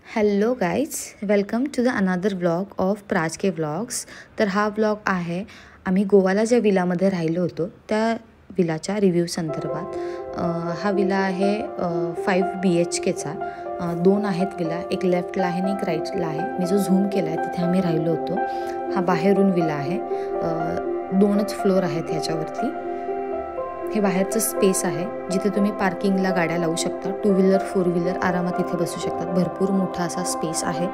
Hello guys, welcome to the another vlog of Praj K vlogs. तर हा vlog आहे आम्ही गोवाला ज्या विलामध्ये राहिलो होतो त्या विलाच्या रिव्ह्यू संदर्भात. हा विला आहे 5 BHKचा. 2 आहेत विला, एक लेफ्टला आहे आणि एक राईटला आहे. मी जो झूम केला आहे तिथे आम्ही राहिलो होतो. हा बाहेरून विला आहे. 2च फ्लोअर आहेत ह्याच्यावरती. हे बाहेरचं स्पेस आहे जिथे तुम्ही पार्किंगला गाड्या लावू शकता. 2 व्हीलर 4 व्हीलर आरामात इथे बसू शकतात. भरपूर मोठा असा स्पेस आहे,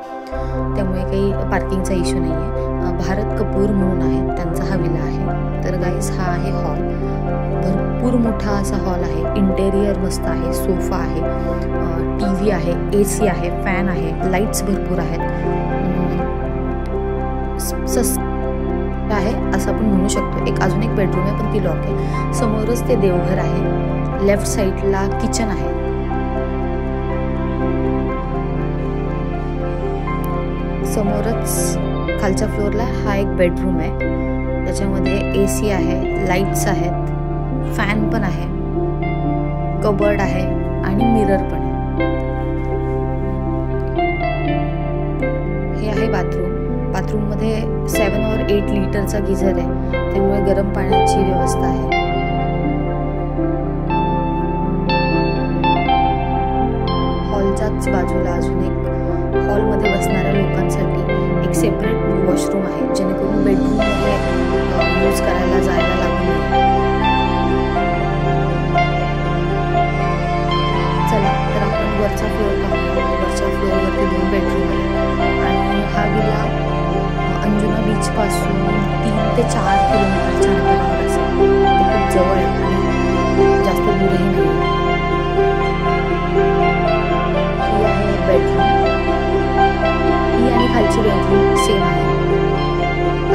त्यामुळे काही पार्किंगचा इश्यू नाही आहे. भारत कपूर म्हणून आहे, त्यांचा हा विला आहे. तर गाईज हा आहे हॉल. भरपूर मोठा असा हॉल आहे. इंटेरियर मस्त आहे. सोफा आहे, TV आहे, AC आहे, फॅन आहे, लाईट्स भरपूर आहेत. आहे असं आपण म्हणू शकतो. अजून एक बेडरूम आहे पण ती लॉक आहे. समोरच ते देवघर आहे. लेफ्ट साईडला किचन आहे. समोरच खालच्या फ्लोअरला हा एक बेडरूम आहे. त्याच्यामध्ये AC आहे, लाईट्स आहेत, फॅन पण आहे, कबर्ड आहे आणि मिरर पण आहे. हे आहे बाथरूम. बाथरूममध्ये 7 or 8 लिटरचा गिझर आहे, त्यामुळे गरम पाण्याची व्यवस्था आहे. हॉलच्याच बाजूला अजून एक हॉलमध्ये बसणाऱ्या लोकांसाठी एक सेपरेट वॉशरूम आहे, जेणेकरून बेडरूममध्ये यूज करायला जायला लागू नये. चला तर आपण वरचा फ्लोअर पाहूया. वरच्या फ्लोअरवरती 2 बेडरूम आहे आणि हा विला अंजुना बीचपासून 3 ते 4 किलोमीटरच्या अंतरावर असेल. ते खूप जवळ आहे आणि जास्त दूरही नाही. ही आहे बेडरूम. ही आणि खालची बेडरूम सेम आहे.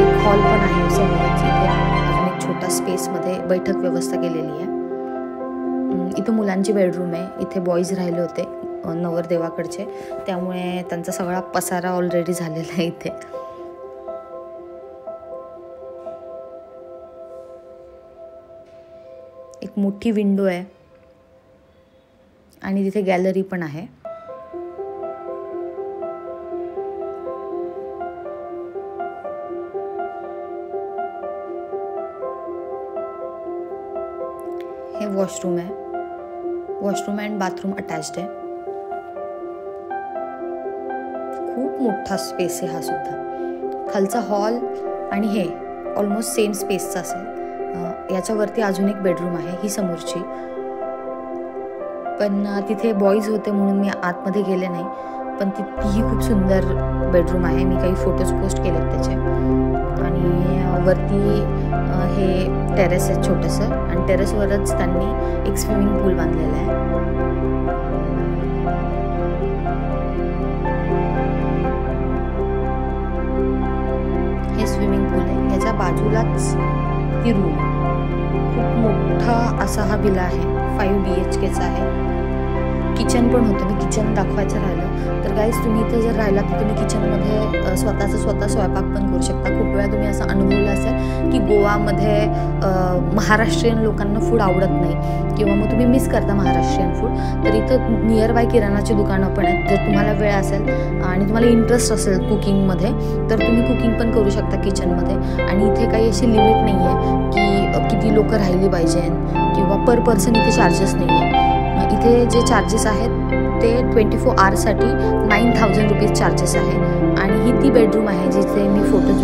एक हॉल पण आहे समोरच. इथे अजून एक छोटा स्पेसमध्ये बैठक व्यवस्था केलेली आहे. इथं मुलांची बेडरूम आहे. इथे बॉईज राहिले होते नवरदेवाकडचे, त्यामुळे त्यांचा सगळा पसारा ऑलरेडी झालेला आहे. इथे एक मोठी विंडो आहे आणि तिथे गॅलरी पण आहे. हे वॉशरूम आहे. वॉशरूम अँड बाथरूम अटॅच्ड आहे. खूप मोठा स्पेस आहे हा सुद्धा. खालचा हॉल आणि हे ऑलमोस्ट सेम स्पेसचा असेल. याच्यावरती अजून एक बेडरूम आहे, ही समोरची. पण तिथे बॉईज होते म्हणून मी आतमध्ये गेले नाही. पण तीही खूप सुंदर बेडरूम आहे. मी काही फोटोज पोस्ट केलेत त्याचे. आणि वरती हे टेरेस आहे छोटंसं, आणि टेरेसवरच त्यांनी एक स्विमिंग पूल बांधलेला आहे. हे स्विमिंग पूल आहे. ह्याच्या बाजूलाच ही रूम. खूप मोठा असा हा विला आहे. 5 BHKचा आहे. किचन पण होतं. मी किचन दाखवायचं राहिलं तर गाईज, तुम्ही इथे जर राहिला तर तुम्ही किचनमध्ये स्वतः स्वयंपाक पण करू शकता. खूप वेळा तुम्ही असं अनुभवलं असेल की गोवामध्ये महाराष्ट्रीयन लोकांना फूड आवडत नाही किंवा मग तुम्ही मिस करता महाराष्ट्रीयन फूड. तर इथं नियर बाय किराणाची दुकानं पण आहेत. जर तुम्हाला वेळ असेल आणि तुम्हाला इंटरेस्ट असेल कुकिंगमध्ये तर तुम्ही कुकिंग पण करू शकता किचनमध्ये. आणि इथे काही अशी लिमिट नाही आहे की किती लोक राहिली पाहिजे किंवा पर पर्सन इथे चार्जेस नाही आहे. इथे जे चार्जेस आहेत ते 24 आवर्ससाठी 9,000 रुपीज चार्जेस आहे. आणि ही ती बेडरूम आहे जिथे मी फोटोज